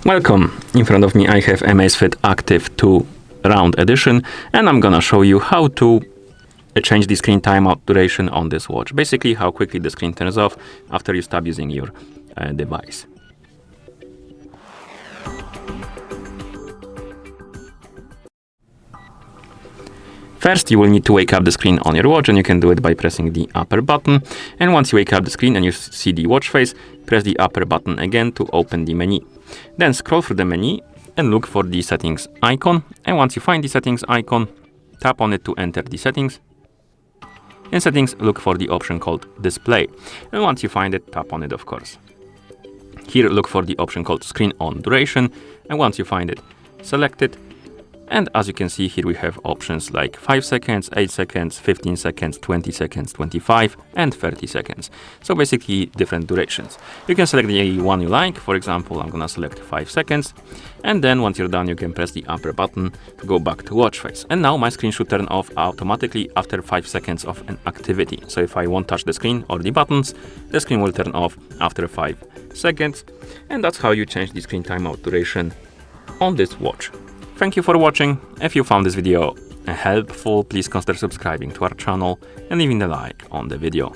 Welcome. In front of me I have AMAZFIT Active 2 Round Edition, and I'm gonna show you how to change the screen timeout duration on this watch. Basically how quickly the screen turns off after you stop using your device. First, you will need to wake up the screen on your watch, and you can do it by pressing the upper button. And once you wake up the screen and you see the watch face, press the upper button again to open the menu. Then scroll through the menu and look for the settings icon. And once you find the settings icon, tap on it to enter the settings. In settings, look for the option called display. And once you find it, tap on it, of course. Here, look for the option called screen on duration. And once you find it, select it. And as you can see here, we have options like 5 seconds, 8 seconds, 15 seconds, 20 seconds, 25 and 30 seconds. So basically different durations. You can select the one you like. For example, I'm gonna select 5 seconds. And then once you're done, you can press the upper button to go back to watch face. And now my screen should turn off automatically after 5 seconds of an activity. So if I won't touch the screen or the buttons, the screen will turn off after 5 seconds. And that's how you change the screen timeout duration on this watch. Thank you for watching. If you found this video helpful, please consider subscribing to our channel and leaving a like on the video.